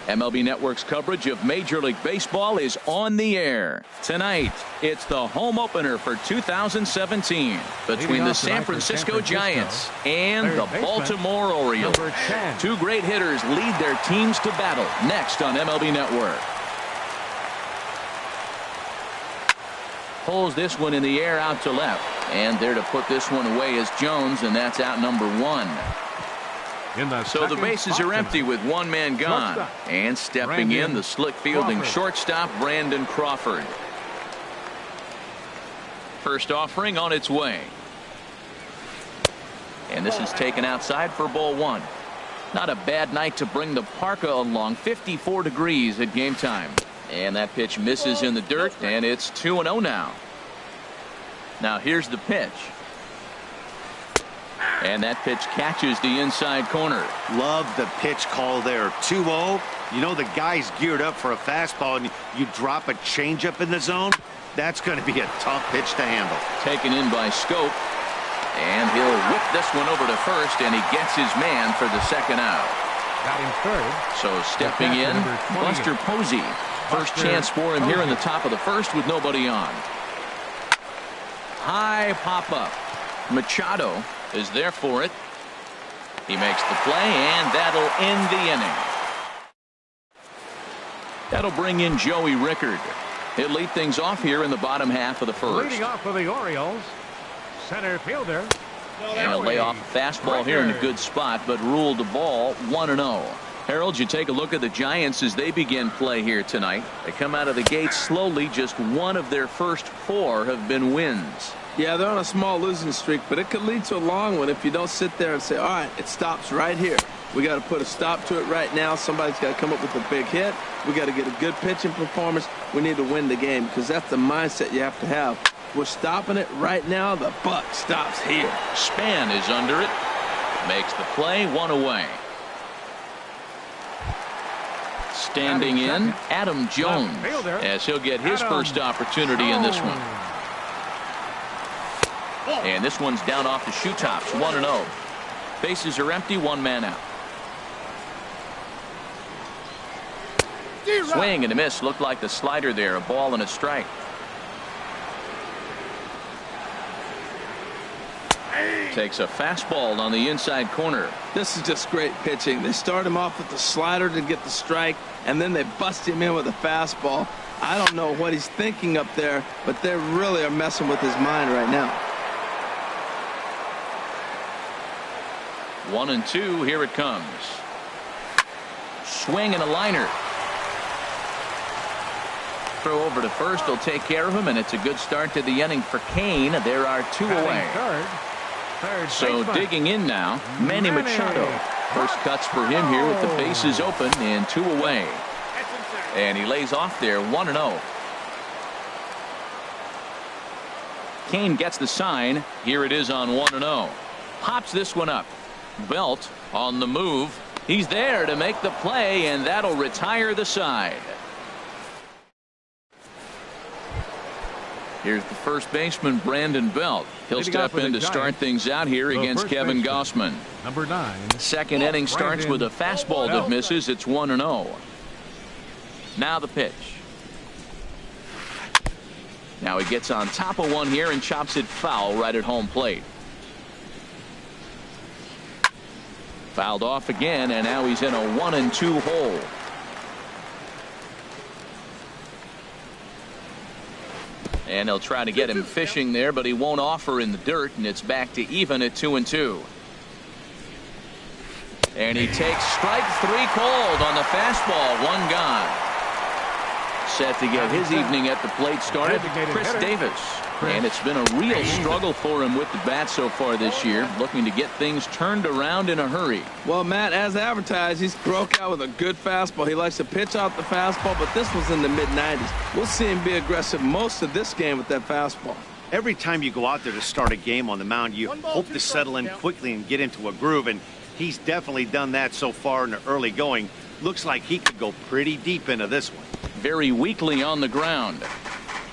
MLB Network's coverage of Major League Baseball is on the air. Tonight, it's the home opener for 2017 between the San Francisco Giants and the Baltimore Orioles. Two great hitters lead their teams to battle next on MLB Network. Pulls this one in the air out to left. And there to put this one away is Jones, and that's out number 1. So the bases are empty with one man gone. And stepping in, the slick fielding shortstop, Brandon Crawford. First offering on its way. And this is taken outside for ball 1. Not a bad night to bring the parka along. 54 degrees at game time. And that pitch misses in the dirt, and it's 2-0 now. Now here's the pitch. And that pitch catches the inside corner. Love the pitch call there. 2-0. You know the guy's geared up for a fastball, and you drop a changeup in the zone. That's going to be a tough pitch to handle. Taken in by Scope. And he'll whip this one over to first, and he gets his man for the second out. Got him third. So stepping in, Buster Posey. First chance for him here in the top of the first with nobody on. High pop-up. Machado is there for it. He makes the play, and that'll end the inning. That'll bring in Joey Rickard. He'll lead things off here in the bottom half of the first. Leading off for the Orioles, center fielder. And he'll lay off a fastball here in a good spot, but ruled the ball 1-0. Harold, you take a look at the Giants as they begin play here tonight. They come out of the gate slowly. Just one of their first 4 have been wins. Yeah, they're on a small losing streak, but it could lead to a long one if you don't sit there and say, all right, it stops right here. We got to put a stop to it right now. Somebody's got to come up with a big hit. We got to get a good pitching performance. We need to win the game because that's the mindset you have to have. We're stopping it right now. The buck stops here. Span is under it. Makes the play, 1 away. Standing in, Adam Jones, as he'll get his first opportunity in this one. And this one's down off the shoe tops, 1-0. Bases are empty, one man out. Swing and a miss. Looked like the slider there, a ball and a strike. Takes a fastball on the inside corner. This is just great pitching. They start him off with the slider to get the strike, and then they bust him in with a fastball. I don't know what he's thinking up there, but they really are messing with his mind right now. 1-2. Here it comes. Swing and a liner. Throw over to first. Will take care of him, and it's a good start to the inning for Kane. There are 2 away. So digging in now, Manny Machado. First cuts for him here with the bases open and 2 away. And he lays off there, 1-0. Kane gets the sign. Here it is on 1-0. Pops this one up. Belt on the move. He's there to make the play, and that'll retire the side. Here's the first baseman, Brandon Belt. He'll step in to start things out here against Kevin Gossman. Number 9. Second inning starts with a fastball that misses. It's 1-0. Now the pitch. Now he gets on top of one here and chops it foul right at home plate. Fouled off again, and now he's in a 1-2 hole. And they'll try to get him fishing there, but he won't offer in the dirt, and it's back to even at 2-2. And he takes strike 3 cold on the fastball. 1 gone. Set to get his evening at the plate started, Chris Davis. And it's been a real struggle for him with the bat so far this year, looking to get things turned around in a hurry. Well, Matt, as advertised, he's broke out with a good fastball. He likes to pitch out the fastball, but this was in the mid-90s. We'll see him be aggressive most of this game with that fastball. Every time you go out there to start a game on the mound, you hope to settle in quickly and get into a groove, and he's definitely done that so far in the early going. Looks like he could go pretty deep into this one. Very weakly on the ground.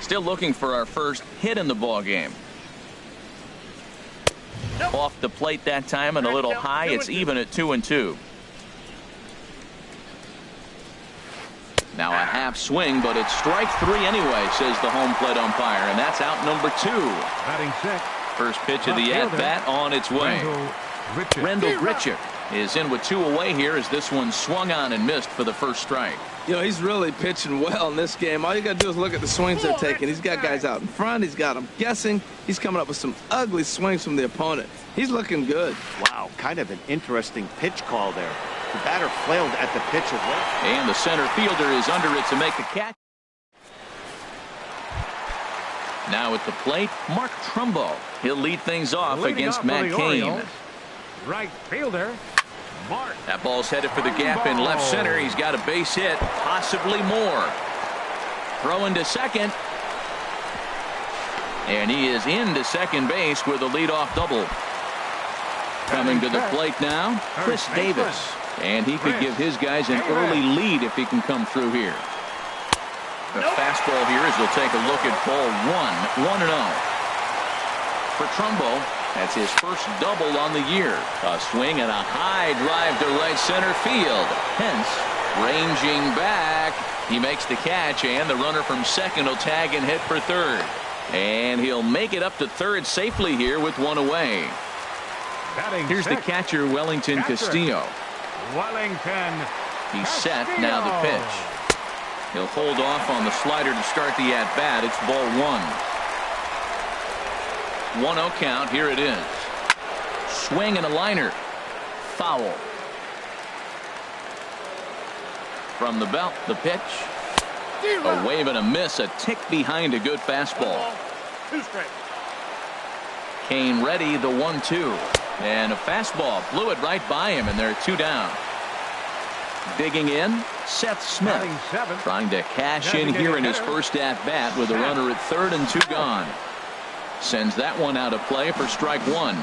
Still looking for our first hit in the ball game. Off the plate that time and a little high. It's even at 2-2. Now a half swing, but it's strike 3 anyway, says the home plate umpire, and that's out number 2. Batting sixth. First pitch of the at-bat on its way. Rendell Grichuk is in with 2 away here as this one swung on and missed for the first strike. You know, he's really pitching well in this game. All you got to do is look at the swings they're taking. He's got guys out in front. He's got them guessing. He's coming up with some ugly swings from the opponent. He's looking good. Wow, kind of an interesting pitch call there. The batter flailed at the pitch as well. And the center fielder is under it to make the catch. Now at the plate, Mark Trumbo. He'll lead things off against Matt Cain. Right fielder, Mark. That ball's headed for the gap in left center. He's got a base hit, possibly more. Throwing to second. And he is into second base with a leadoff double. Coming to the plate now, Chris Davis. And he could give his guys an early lead if he can come through here. The fastball here as we'll take a look at ball 1, 1-0. For Trumbo, that's his first double on the year. A swing and a high drive to right center field. Hence, ranging back. He makes the catch, and the runner from second will tag and hit for third. And he'll make it up to third safely here with 1 away. Here's the catcher, Wellington Castillo. Wellington. He's set, now the pitch. He'll hold off on the slider to start the at-bat. It's ball 1. 1-0 count. Here it is. Swing and a liner. Foul. From the belt, the pitch. A wave and a miss. A tick behind a good fastball. Cain ready, the 1-2. And a fastball. Blew it right by him, and they're 2 down. Digging in, Seth Smith, trying to cash in here in his first at-bat with a runner at third and 2 gone. Sends that one out of play for strike 1.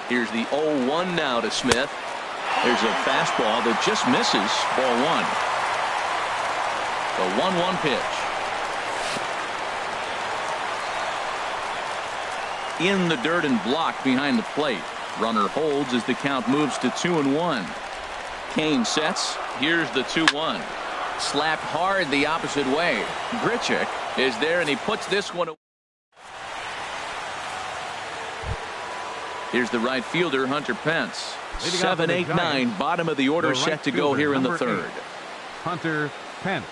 Here's the 0-1 now to Smith. There's a fastball that just misses, ball 1. The 1-1 pitch. In the dirt and blocked behind the plate. Runner holds as the count moves to 2-1. Cain sets. Here's the 2-1. Slapped hard the opposite way. Grichuk is there, and he puts this one away. Here's the right fielder, Hunter Pence. 7, 8, 9, bottom of the order, set to go here in the third. Hunter Pence.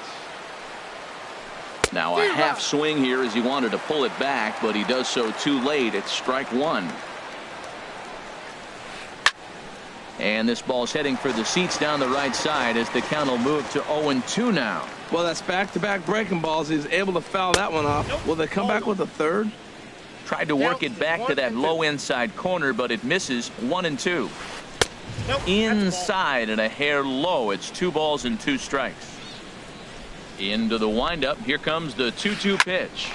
Now a half swing here as he wanted to pull it back, but he does so too late. It's strike 1. And this ball's heading for the seats down the right side as the count will move to 0-2 now. Well, that's back-to-back breaking balls. He's able to foul that one off. Will they come back with a third? Tried to work it back to that low inside corner, but it misses. 1-2. Inside and a hair low. It's 2 balls and 2 strikes. Into the windup. Here comes the 2-2 pitch.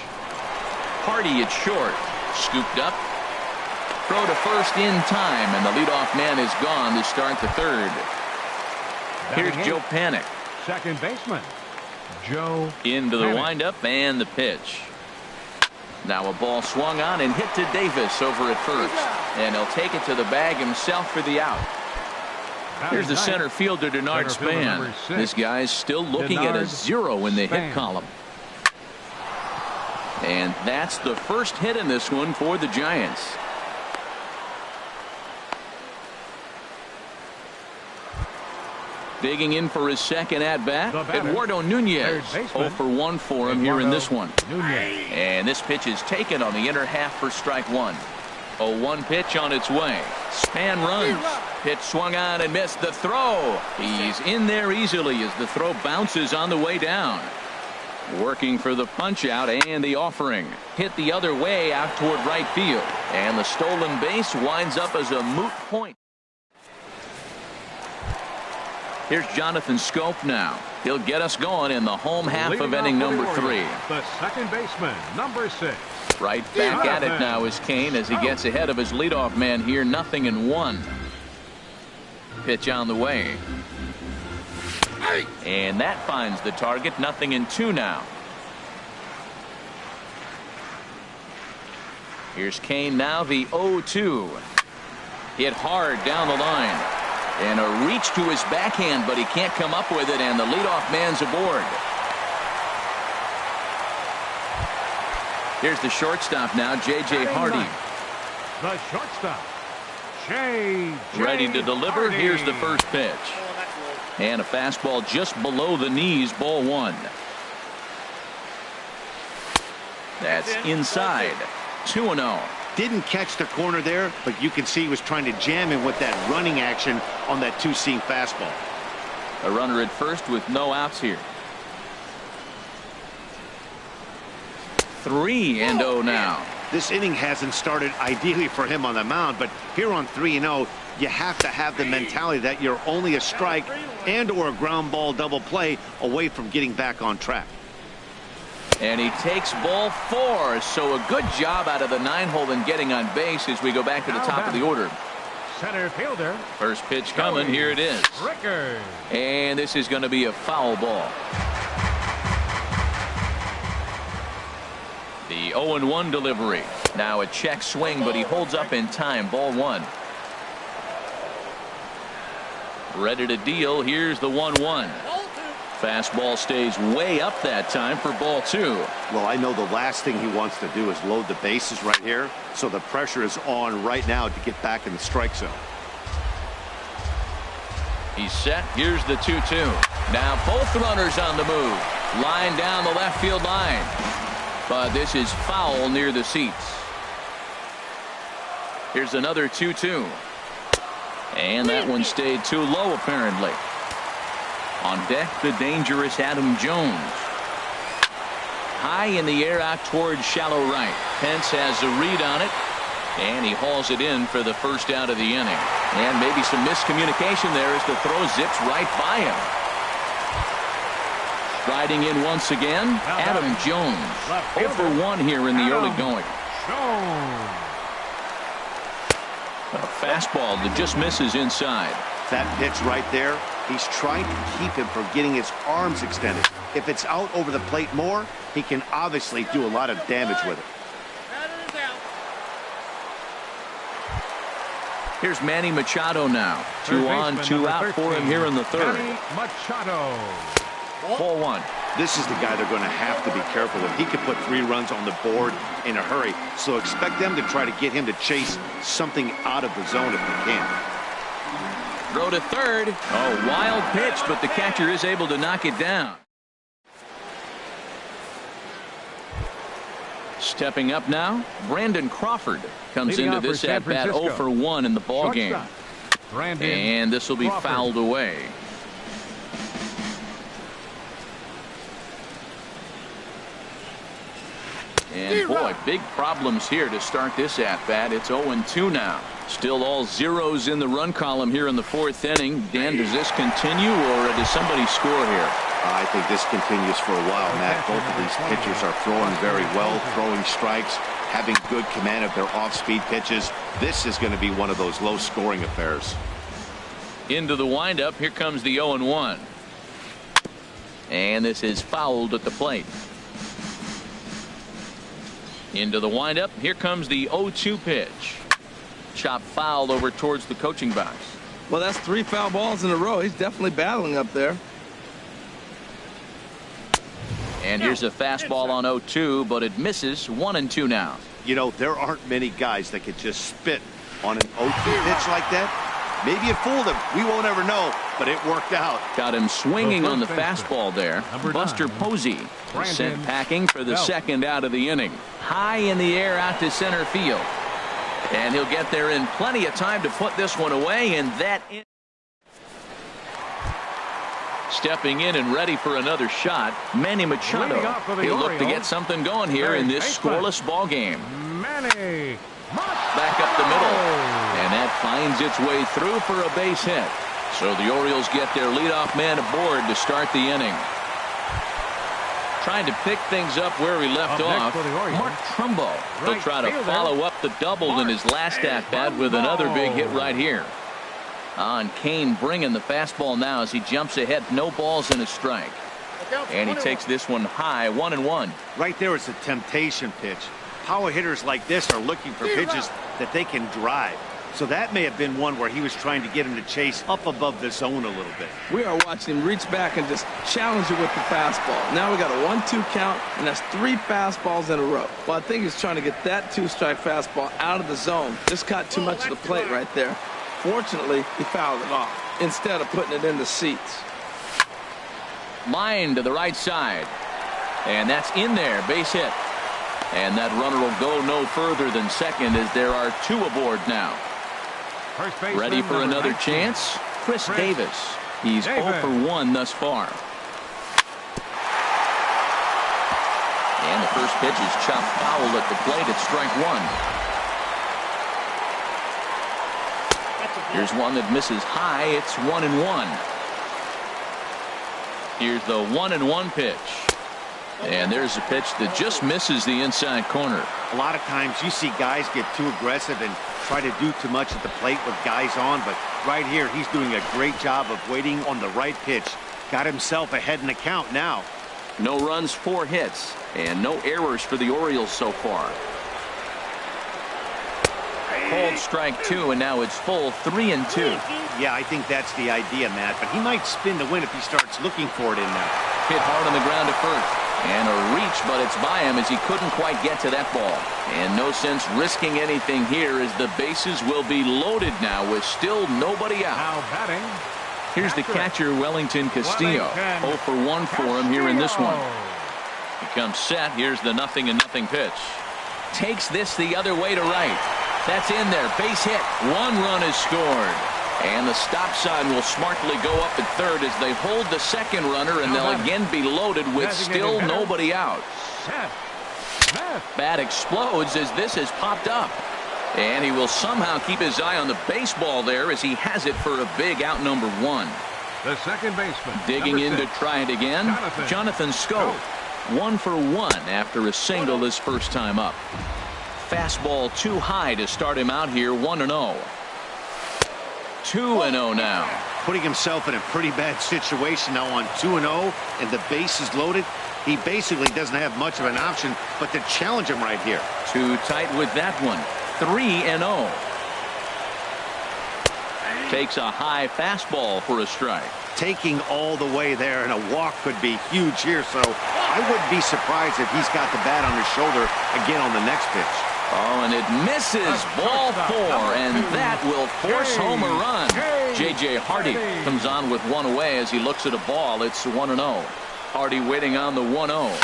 Hardy at short. Scooped up. Throw to first in time, and the leadoff man is gone to start the third. Here's Joe Panik. Second baseman, Joe. Into the windup and the pitch. Now a ball swung on and hit to Davis over at first. And he'll take it to the bag himself for the out. Here's the center fielder, Denard Span. This guy's still looking at a 0 in the hit column. And that's the first hit in this one for the Giants. Digging in for his second at-bat, Eduardo Nunez. 0 for 1 for him here in this one. And this pitch is taken on the inner half for strike 1. 0-1 pitch on its way. Span runs. Pitch swung on and missed. The throw. He's in there easily as the throw bounces on the way down. Working for the punch out and the offering. Hit the other way out toward right field. And the stolen base winds up as a moot point. Here's Jonathan Scope now. He'll get us going in the home half of inning number 3. The second baseman, number 6. Right back at it now is Cain as he gets ahead of his leadoff man here. 0-1. Pitch on the way. And that finds the target. 0-2 now. Here's Cain now, the 0-2. Hit hard down the line. And a reach to his backhand, but he can't come up with it, and the leadoff man's aboard. Here's the shortstop now, J.J. Hardy. The shortstop, J.J. Ready to deliver. Hardy. Here's the first pitch. And a fastball just below the knees, ball one. That's inside. 2-0. Didn't catch the corner there, but you can see he was trying to jam him with that running action on that two-seam fastball. A runner at first with no outs here. 3-0 now. This inning hasn't started ideally for him on the mound, but here on 3-0, you have to have the mentality that you're only a strike and or a ground ball double play away from getting back on track. And he takes ball 4, so a good job out of the 9-hole in getting on base as we go back to the top of the order. Center fielder. First pitch coming. Here it is. Rickard. And this is going to be a foul ball. The 0-1 delivery. Now a check swing, but he holds up in time. Ball 1. Ready to deal. Here's the 1-1. Fastball stays way up that time for ball 2. Well, I know the last thing he wants to do is load the bases right here, so the pressure is on right now to get back in the strike zone. He's set. Here's the 2-2. Now both runners on the move. Line down the left field line. But this is foul near the seats. Here's another 2-2. And that one stayed too low, apparently. On deck, the dangerous Adam Jones. High in the air out towards shallow right. Pence has a read on it, and he hauls it in for the first out of the inning. And maybe some miscommunication there as the throw zips right by him. Striding in once again, Adam Jones. 0 for 1 here in the early going. A fastball that just misses inside. That pitch right there, he's trying to keep him from getting his arms extended. If it's out over the plate more, he can obviously do a lot of damage with it. Here's Manny Machado now. 2 on, 2 out for him here in the third. Manny Machado. Ball 1. This is the guy they're going to have to be careful with. He could put 3 runs on the board in a hurry, so expect them to try to get him to chase something out of the zone if they can. Throw to third. A wild pitch, but the catcher is able to knock it down. Stepping up now, Brandon Crawford comes into this at bat 0 for 1 in the ball game. And this will be fouled away. And boy, big problems here to start this at bat. It's 0-2 now. Still all zeros in the run column here in the 4th inning. Dan, does this continue or does somebody score here? I think this continues for a while, Matt. Both of these pitchers are throwing very well, throwing strikes, having good command of their off-speed pitches. This is going to be one of those low-scoring affairs. Into the windup. Here comes the 0-1. And this is fouled at the plate. Into the windup. Here comes the 0-2 pitch. Chop fouled over towards the coaching box. Well, that's 3 foul balls in a row. He's definitely battling up there. And here's a fastball on 0-2, but it misses. 1-2 now. You know, there aren't many guys that could just spit on an 0-2 pitch like that. Maybe it fooled him. We won't ever know, but it worked out. Got him swinging on the fastball there. Buster Posey is sent packing for the second out of the inning. High in the air out to center field. And he'll get there in plenty of time to put this one away, and that is stepping in and ready for another shot, Manny Machado. He'll look to get something going here in this scoreless ball game. Manny back up the middle, and that finds its way through for a base hit. So the Orioles get their leadoff man aboard to start the inning. Trying to pick things up where he left off, Mark Trumbo. He'll try to follow up the double in his last at-bat with another big hit right here. And Kane bringing the fastball now as he jumps ahead. No balls and a strike. And he takes this one high, 1-1. Right there is a temptation pitch. Power hitters like this are looking for pitches that they can drive. So that may have been one where he was trying to get him to chase up above the zone a little bit. We are watching him reach back and just challenge it with the fastball. Now we got a 1-2 count, and that's 3 fastballs in a row. Well, I think he's trying to get that 2-strike fastball out of the zone. Just caught too much of the plate right there. Fortunately, he fouled it off instead of putting it in the seats. Line to the right side. And that's in there, base hit. And that runner will go no further than second as there are 2 aboard now. Ready for another chance? Chris Davis. He's 0 for 1 thus far. And the first pitch is chopped foul at the plate at strike 1. Here's one that misses high. It's 1-1. Here's the 1-1 pitch. And there's a pitch that just misses the inside corner. A lot of times you see guys get too aggressive and try to do too much at the plate with guys on, but right here he's doing a great job of waiting on the right pitch. Got himself ahead in the count now. No runs, 4 hits, and no errors for the Orioles so far. Called strike 2, and now it's full 3-2. Yeah, I think that's the idea, Matt, but he might spin the win if he starts looking for it in there. Hit hard on the ground to first. And a reach, but it's by him as he couldn't quite get to that ball. And no sense risking anything here as the bases will be loaded now with still nobody out. Now batting. Here's the catcher, Wellington Castillo. 0 for 1 for him here in this one. He comes set. Here's the 0-0 pitch. Takes this the other way to right. That's in there. Base hit. 1 run is scored. And the stop sign will smartly go up at third as they hold the second runner, and they'll again be loaded with still nobody out. Bat explodes as this has popped up. And he will somehow keep his eye on the baseball there as he has it for a big out number 1. The second baseman. Digging in to try it again. Jonathan Schoop. 1 for 1 after a single his first time up. Fastball too high to start him out here. 1-0. 2-0 now. Putting himself in a pretty bad situation now on 2-0, and the base is loaded. He basically doesn't have much of an option but to challenge him right here. Too tight with that one. 3-0. Takes a high fastball for a strike. Taking all the way there, and a walk could be huge here, so I wouldn't be surprised if he's got the bat on his shoulder again on the next pitch. Oh, and it misses. Ball 4, and that will force home a run. J.J. Hardy comes on with 1 away as he looks at a ball. It's 1-0. Hardy waiting on the 1-0.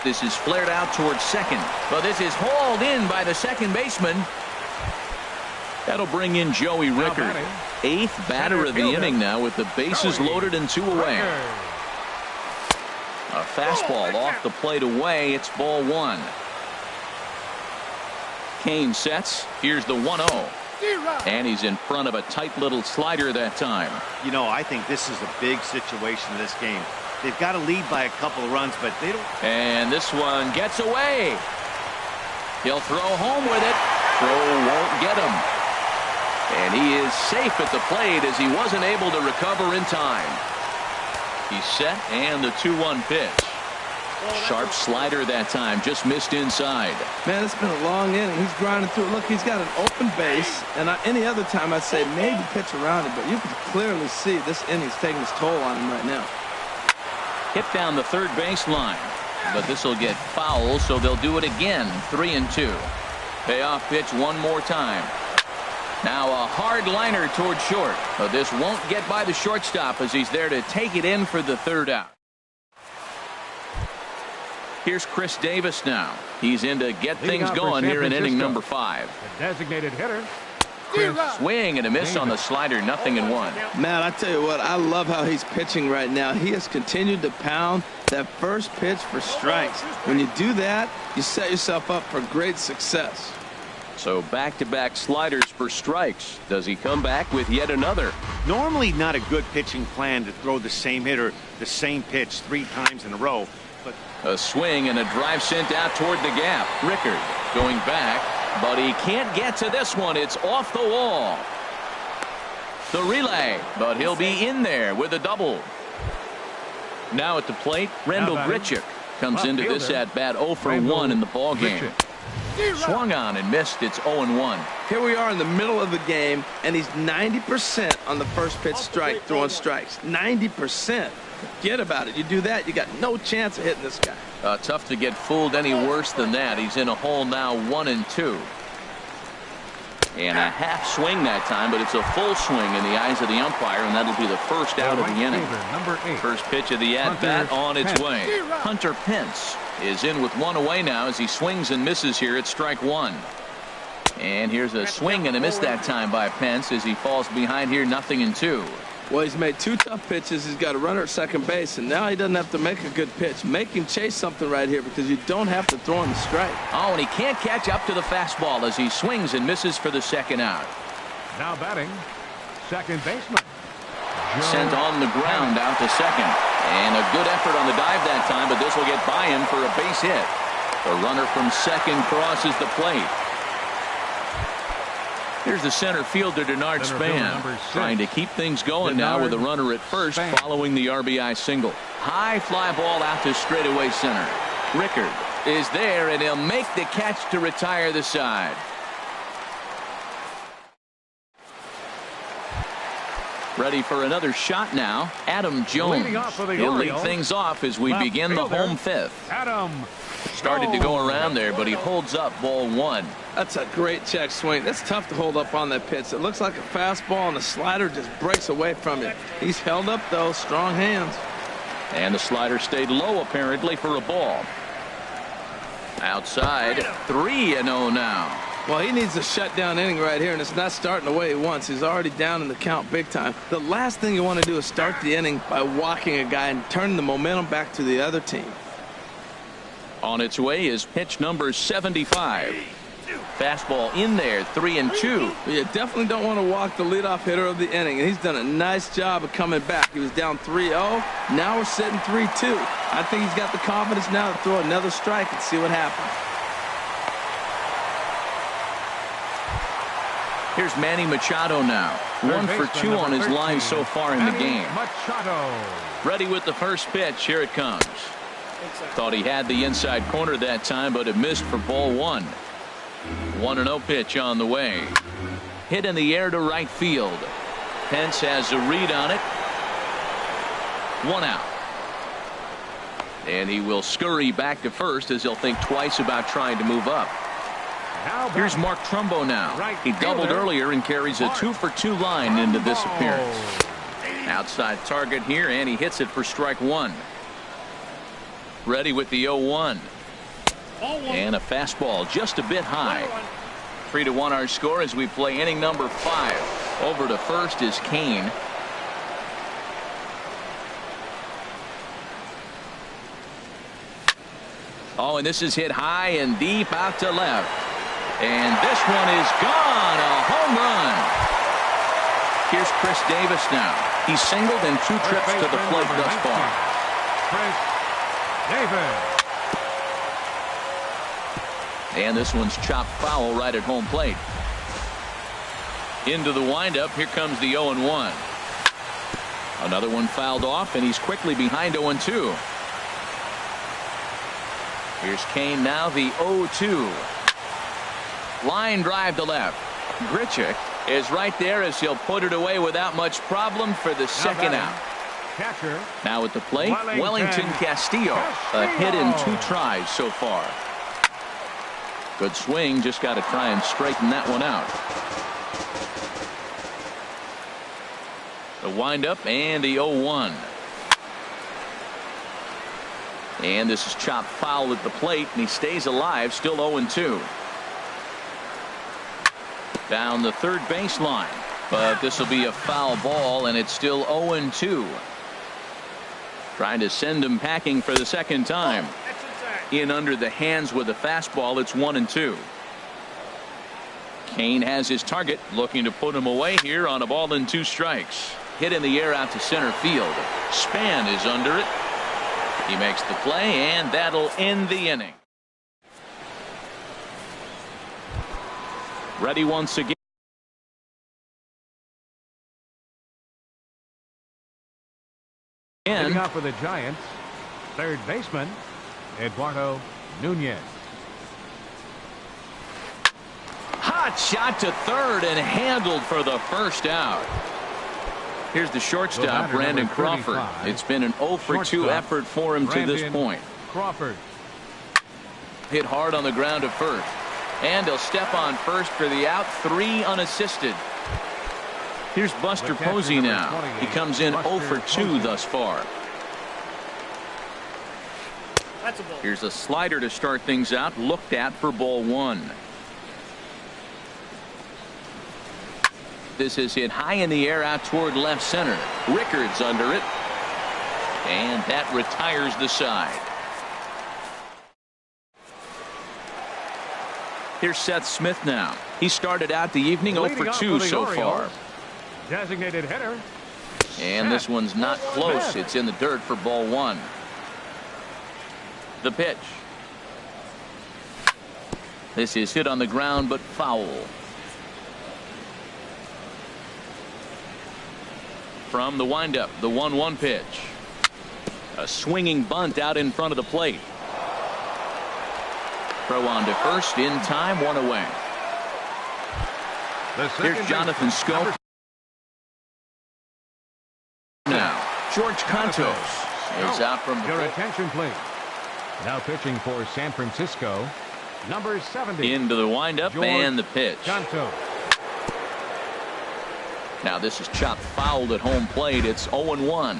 This is flared out towards second, but this is hauled in by the second baseman. That'll bring in Joey Rickard. 8th batter of the inning now with the bases loaded and 2 away. A fastball off the plate away. It's ball 1. Kane sets. Here's the 1-0. And he's in front of a tight little slider that time. You know, I think this is a big situation in this game. They've got to lead by a couple of runs, but they don't. And this one gets away. He'll throw home with it. Throw won't get him. And he is safe at the plate as he wasn't able to recover in time. He's set, and the 2-1 pitch. Sharp slider that time, just missed inside. Man, it's been a long inning. He's grinding through it. Look, he's got an open base, and any other time I'd say maybe pitch around it, but you can clearly see this inning's taking its toll on him right now. Hit down the third baseline, but this will get foul, so they'll do it again. 3-2. Payoff pitch one more time. Now a hard liner toward short, but this won't get by the shortstop as he's there to take it in for the third out. Here's Chris Davis now. He's in to get things going here in inning number 5. The designated hitter. Swing and a miss on the slider, 0-1. Man, I tell you what, I love how he's pitching right now. He has continued to pound that first pitch for strikes. When you do that, you set yourself up for great success. So back-to-back sliders for strikes. Does he come back with yet another? Normally not a good pitching plan to throw the same hitter the same pitch 3 times in a row. But a swing and a drive sent out toward the gap. Rickard going back, but he can't get to this one. It's off the wall. The relay, but he'll be in there with a double. Now at the plate, Rendell Grichuk comes into this at-bat 0 for 1 in the ballgame. Swung on and missed. It's 0-1. Here we are in the middle of the game, and he's 90% on the first pitch strike, throwing strikes. 90%. Forget about it. You do that, you got no chance of hitting this guy. Tough to get fooled any worse than that. He's in a hole now, 1-2. And a half swing that time, but it's a full swing in the eyes of the umpire, and that'll be the first out of the inning. First pitch of the at-bat on its way. Hunter Pence is in with one away now as he swings and misses here at strike one. And here's a swing and a miss that time by Pence as he falls behind here, 0-2. Well, he's made two tough pitches. He's got a runner at second base, and now he doesn't have to make a good pitch. Make him chase something right here because you don't have to throw him the strike. Oh, and he can't catch up to the fastball as he swings and misses for the second out. Now batting, second baseman. Sent on the ground out to second. And a good effort on the dive that time, but this will get by him for a base hit. The runner from second crosses the plate. Here's the center fielder, Denard Span, trying to keep things going now with a runner at first following the RBI single. High fly ball out to straightaway center. Rickard is there, and he'll make the catch to retire the side. Ready for another shot now. Adam Jones. He'll lead things off as we begin the home fifth. Adam started to go around there, but he holds up ball one. That's a great check swing. That's tough to hold up on that pitch. It looks like a fastball, and the slider just breaks away from you. He's held up, though. Strong hands. And the slider stayed low, apparently, for a ball. Outside, 3-0 now. Well, he needs a shutdown inning right here, and it's not starting the way he wants. He's already down in the count big time. The last thing you want to do is start the inning by walking a guy and turning the momentum back to the other team. On its way is pitch number 75. Fastball in there, 3-2. You definitely don't want to walk the leadoff hitter of the inning, and he's done a nice job of coming back. He was down 3-0. Now we're sitting 3-2. I think he's got the confidence now to throw another strike and see what happens. Here's Manny Machado now. 1 for 2 on his line so far in the game. Ready with the first pitch. Here it comes. Thought he had the inside corner that time, but it missed for ball one. 1-0 pitch on the way. Hit in the air to right field. Pence has a read on it. 1 out. And he will scurry back to first as he'll think twice about trying to move up. Here's Mark Trumbo now. He doubled earlier and carries a 2 for 2 line into this appearance. Outside target here, and he hits it for strike one. Ready with the 0-1. And a fastball just a bit high. 3-1 our score as we play inning number 5. Over to first is Kane. Oh, and this is hit high and deep out to left. And this one is gone. A home run. Here's Chris Davis now. He's singled in 2 trips to the plate thus far. Chris Davis. And this one's chopped foul right at home plate. Into the windup. Here comes the 0-1. Another one fouled off, and he's quickly behind 0-2. Here's Kane now, the 0-2. Line drive to left. Grichuk is right there as he'll put it away without much problem for the second out. Catcher. Now at the plate, Wellington Castillo. A hit in 2 tries so far. Good swing, just got to try and straighten that one out. The windup and the 0-1. And this is chopped foul at the plate, and he stays alive, still 0-2. Down the third baseline, but this will be a foul ball, and it's still 0-2. Trying to send him packing for the second time. In under the hands with a fastball. It's 1-2. Kane has his target, looking to put him away here on a ball and 2 strikes. Hit in the air out to center field. Span is under it. He makes the play, and that'll end the inning. Ready once again. Leading off for the Giants, third baseman Eduardo Nunez. shot to third and handled for the first out. Here's the shortstop, Brandon Crawford. It's been an 0 for 2 effort for him to this point. Crawford. Hit hard on the ground to first. And he'll step on first for the out, 3 unassisted. Here's Buster Posey now. He comes in 0 for 2 thus far. Here's a slider to start things out, looked at for ball 1. This is hit high in the air out toward left center. Rickards under it. And that retires the side. Here's Seth Smith now. He started out the evening 0 for 2 so far. Designated hitter. And this one's not close. It's in the dirt for ball 1. The pitch. This is hit on the ground but foul. From the windup, the 1-1 pitch. A swinging bunt out in front of the plate. Throw on to first in time, 1 away. Here's Jonathan Scope. Now, George Contos is out from the Your plate. attention, please. Now pitching for San Francisco, number 70. Into the windup and the pitch. Contos. Now this is chopped fouled at home plate. It's 0-1.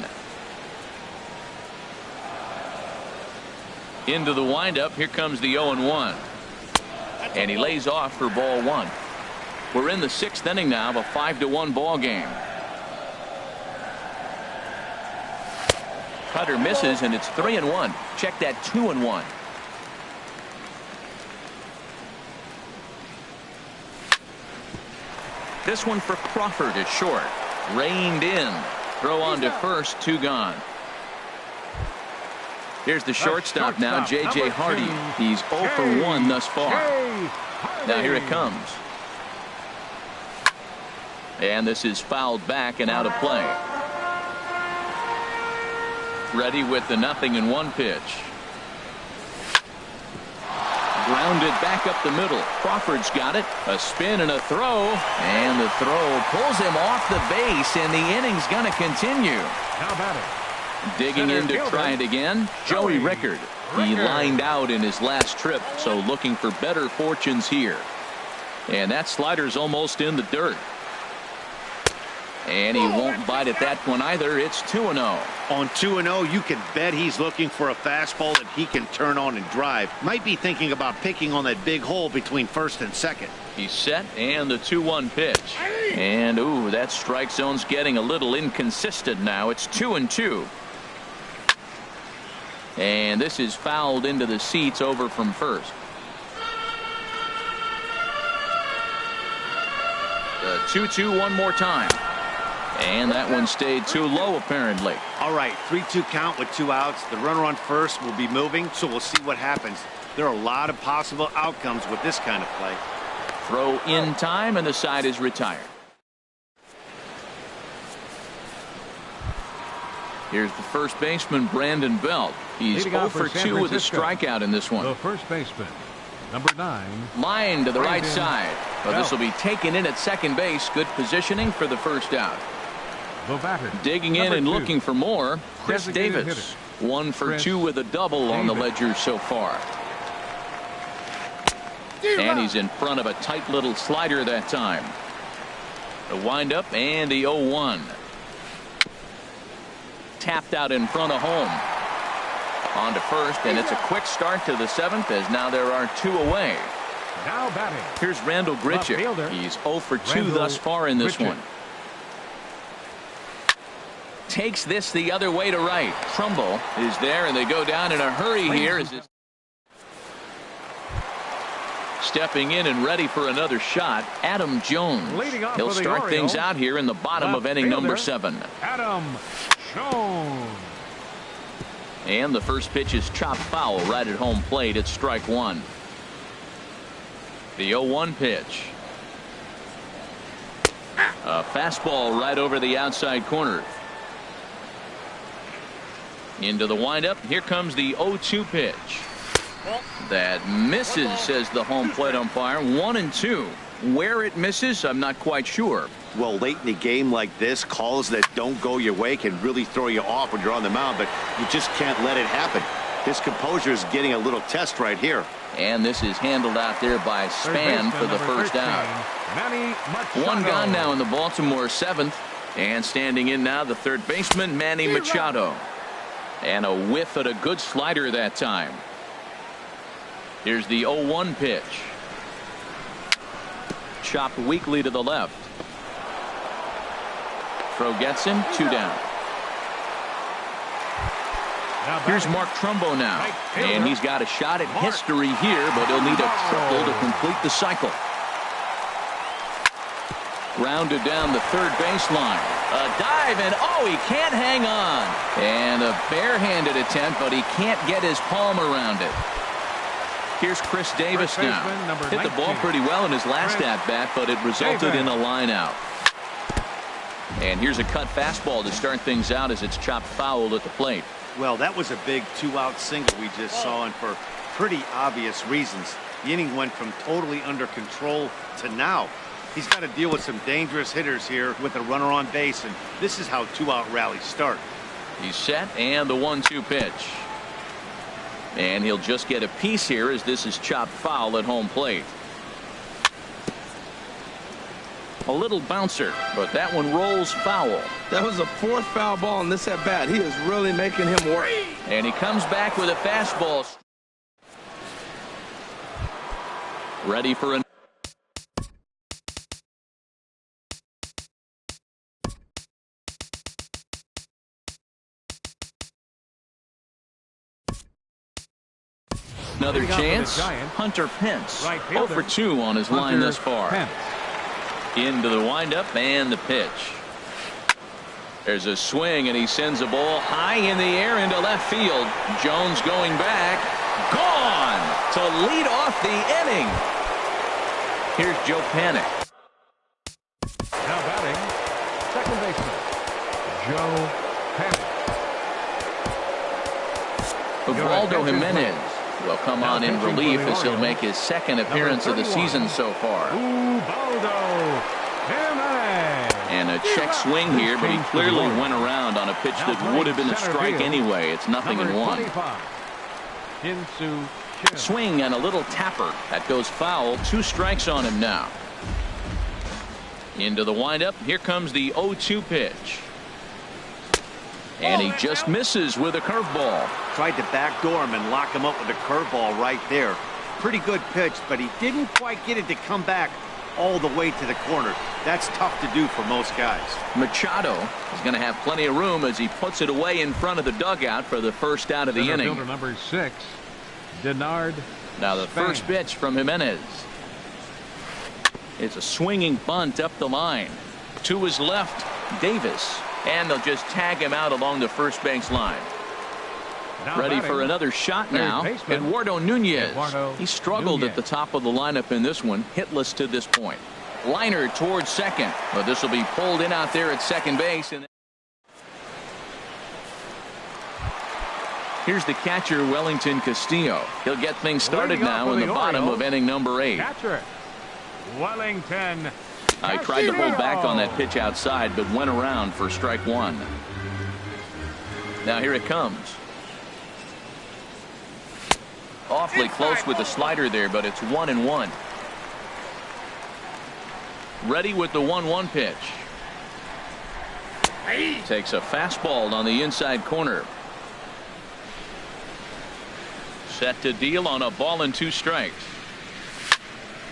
Into the windup. Here comes the 0-1. And he lays off for ball 1. We're in the 6th inning now of a 5-1 ball game. Cutter misses and it's 3-1. Check that 2-1. This one for Crawford is short. Reined in. Throw on to first. 2 gone. Here's the shortstop now, J.J. Hardy. He's 0 for 1 thus far. Now here it comes. And this is fouled back and out of play. Ready with the 0-1 pitch. Grounded back up the middle. Crawford's got it. A spin and a throw. And the throw pulls him off the base, and the inning's going to continue. How about it? Digging in to try it again, Joey Rickard. He lined out in his last trip, so looking for better fortunes here. And that slider's almost in the dirt. And he won't bite at that one either. It's 2-0. On 2-0, you can bet he's looking for a fastball that he can turn on and drive. Might be thinking about picking on that big hole between first and second. He's set, and the 2-1 pitch. And, ooh, that strike zone's getting a little inconsistent now. It's 2-2. And this is fouled into the seats over from first. The 2-2 one more time. And that one stayed too low, apparently. All right, 3-2 count with 2 outs. The runner on first will be moving, so we'll see what happens. There are a lot of possible outcomes with this kind of play. Throw in time, and the side is retired. Here's the first baseman, Brandon Belt. He's 0 for 2 with a strikeout in this one. The first baseman, number 9. Line to the right side. But this will be taken in at second base. Good positioning for the first out. The batter, digging in and looking for more, Chris Davis. 1 for 2 with a double on the ledger so far. And he's in front of a tight little slider that time. The windup and the 0-1. Tapped out in front of home. On to first, and it's a quick start to the 7th as now there are 2 away. Now batting. Here's Randall Grichuk. He's 0 for 2 thus far in this one. Takes this the other way to right. Trumbull is there, and they go down in a hurry here. Stepping in and ready for another shot, Adam Jones. He'll start things out here in the bottom of inning number 7. Adam Jones. And the first pitch is chopped foul right at home plate. It's strike 1. The 0-1 pitch. A fastball right over the outside corner. Into the windup. Here comes the 0-2 pitch. That misses, says the home plate umpire. 1-2. Where it misses, I'm not quite sure. Well, late in the game like this, calls that don't go your way can really throw you off when you're on the mound, but you just can't let it happen. His composure is getting a little test right here. And this is handled out there by Span for the first out. One gone now in the Baltimore seventh. And standing in now, the third baseman, Manny Machado. And a whiff at a good slider that time. Here's the 0-1 pitch. Chopped weakly to the left. Throw gets him, 2 down. Here's Mark Trumbo now. And he's got a shot at history here, but he'll need a triple to complete the cycle. Grounded down the third baseline. A dive, and oh, he can't hang on. And a barehanded attempt, but he can't get his palm around it. Here's Chris Davis now. Hit the ball pretty well in his last at-bat, but it resulted in a line out. And here's a cut fastball to start things out as it's chopped foul at the plate. Well, that was a big 2-out single we just saw, and for pretty obvious reasons. The inning went from totally under control to now. He's got to deal with some dangerous hitters here with a runner on base, and this is how 2-out rallies start. He's set, and the 1-2 pitch. And he'll just get a piece here as this is chopped foul at home plate. A little bouncer, but that one rolls foul. That was the fourth foul ball in this at bat. He is really making him work. And he comes back with a fastball. Ready for another chance. Hunter Pence, 0 for 2 on his line thus far. Into the windup and the pitch. There's a swing, and he sends a ball high in the air into left field. Jones going back. Gone to lead off the inning. Here's Joe Panik. Now batting, second baseman, Joe Panik. Ubaldo Jimenez will come on in relief as he'll make his second appearance of the season so far. Ubaldo Jimenez. And a check swing here, but he clearly went around on a pitch that would have been a strike anyway. It's 0-1. Swing and a little tapper. That goes foul. 2 strikes on him now. Into the windup. Here comes the 0-2 pitch. And he just misses with a curveball. Tried to backdoor him and lock him up with a curveball right there. Pretty good pitch, but he didn't quite get it to come back all the way to the corner. That's tough to do for most guys. Machado is going to have plenty of room as he puts it away in front of the dugout for the first out of the inning. Fielder number 6, Denard. Now the first pitch from Jimenez. It's a swinging bunt up the line. To his left, Davis. And they'll just tag him out along the first base line. Ready for another shot now. Eduardo Nunez. He struggled at the top of the lineup in this one. Hitless to this point. Liner towards second. But this will be pulled in out there at second base. And here's the catcher, Wellington Castillo. He'll get things started now in the bottom of inning number 8. Catcher Wellington. I tried to hold back on that pitch outside, but went around for strike 1. Now here it comes. Awfully close with the slider there, but it's 1-1. Ready with the 1-1 pitch. Takes a fastball on the inside corner. Set to deal on a ball and 2 strikes.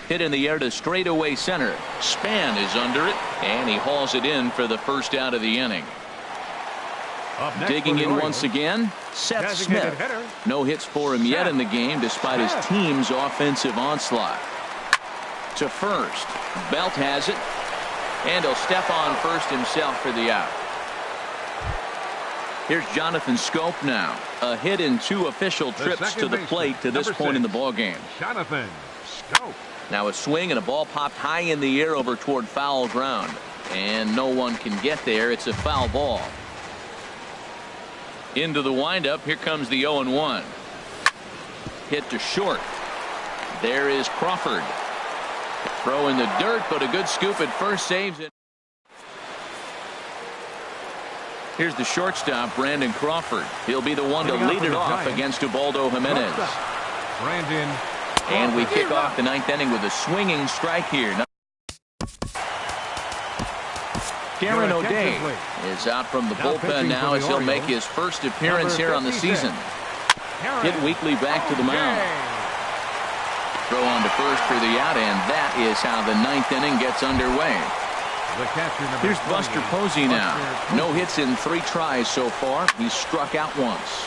Hit in the air to straightaway center. Span is under it, and he hauls it in for the first out of the inning. Digging in once again, Seth Smith. No hits for him yet in the game despite his team's offensive onslaught. To first. Belt has it, and he'll step on first himself for the out. Here's Jonathan Scope now. A hit in 2 official trips to the plate to this point in the ballgame. Jonathan Scope. Now a swing and a ball popped high in the air over toward foul ground. And no one can get there. It's a foul ball. Into the windup. Here comes the 0-1. Hit to short. There is Crawford. Throw in the dirt, but a good scoop at first saves it. Here's the shortstop, Brandon Crawford. He'll be the one to lead it off against Ubaldo Jimenez. Brandon. And we kick off the ninth inning with a swinging strike here. Garen O'Day is out from the bullpen now as he'll make his first appearance here on the season. Hit weekly back to the mound. Throw on to first for the out, and that is how the ninth inning gets underway. Here's Buster Posey now. No hits in 3 tries so far. He's struck out once.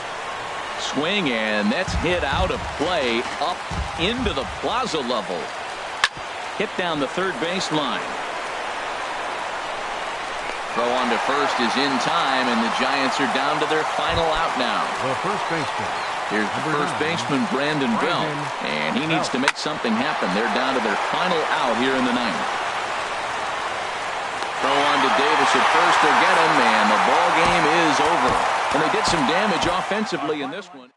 Swing, and that's hit out of play up into the plaza level. Hit down the third baseline. Throw on to first is in time, and the Giants are down to their final out now. The first baseman. Here's the first baseman, Brandon Belt, and he needs to make something happen. They're down to their final out here in the ninth. Throw on to Davis at first will get him, and the ball game is over. And they did some damage offensively in this one.